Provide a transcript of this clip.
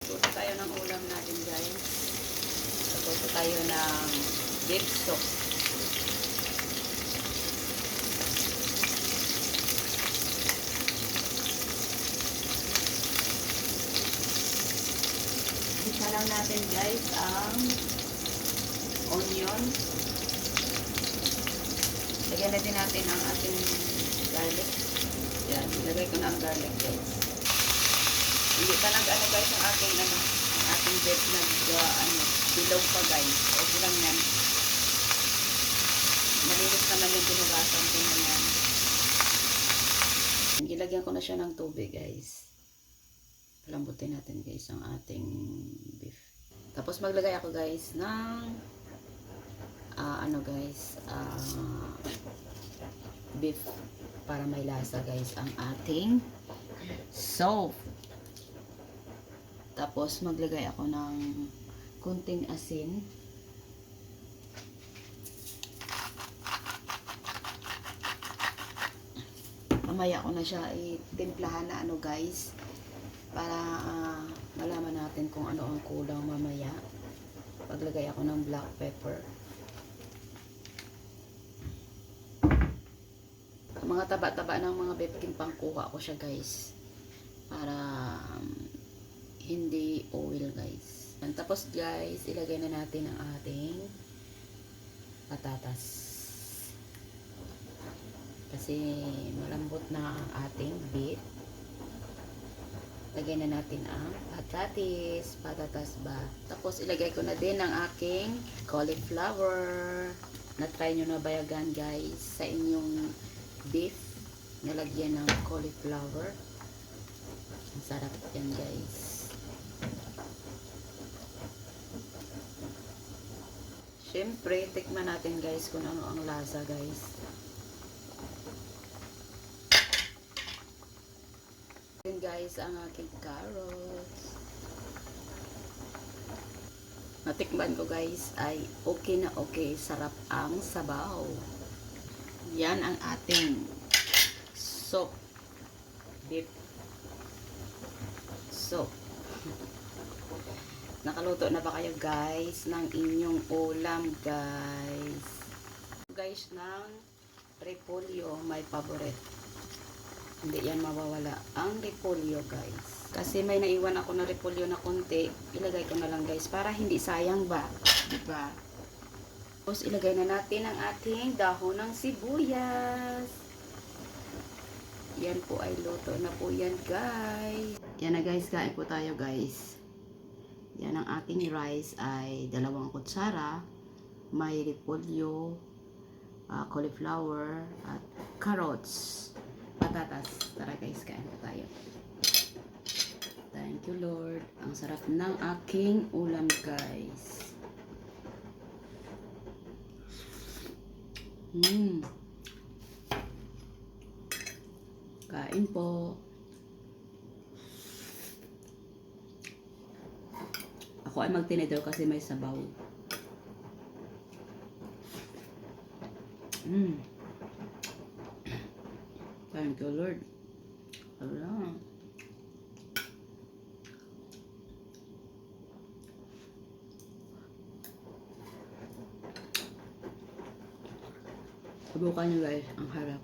Magluto tayo ng ulam natin guys. Magluto tayo ng beef soup. Isa lang natin guys ang onion. Lagyan natin ang ating garlic. Yan, ilagay ko na ang garlic guys. Hindi pa nag-ano guys ang ating beef bilog pa guys. Okay lang yan. Malinis naman yung pinugasan ko na yan. Ilagyan ko na siya ng tubig guys. Palambutin natin guys ang ating beef. Tapos maglagay ako guys ng beef para may lasa guys ang ating soup. Tapos maglagay ako ng kunting asin. Mamaya ko na siya itimplahan na guys para malaman natin kung ano ang kulang mamaya. Paglagay ako ng black pepper. Mga taba-taba ng mga beef pangkuha ko siya guys para hindi oil guys. And tapos guys, ilagay na natin ang ating patatas kasi malambot na ang ating beef. Lagay na natin ang patatas ba. Tapos ilagay ko na din ang aking cauliflower. Na-try nyo na bayagan guys sa inyong beef nalagyan ng cauliflower. Ang sarap yan guys. Siyempre, tikman natin guys kung ano ang lasa guys. Yan guys ang aking carrots. Natikman ko guys ay okay na okay. Sarap ang sabaw. Yan ang ating soup. Beef soup. Nakaluto na ba kayo guys ng inyong ulam guys? Guys ng repolyo, my favorite. Hindi yan mawawala ang repolyo guys. Kasi may naiwan ako na repolyo na konti. Ilagay ko na lang guys para hindi sayang ba? Diba? Tapos ilagay na natin ang ating dahon ng sibuyas. Yan po ay luto na po yan guys. Yan na guys, kain po tayo guys. Yan ang ating rice ay 2 kutsara. May repolyo, cauliflower, at carrots, patatas. Tara guys, kain po tayo. Thank you Lord. Ang sarap ng aking ulam guys. Kain po. Ako ay magtinidor kasi may sabaw. Thank you Lord. Ala. Subukan nyo guys, ang harap.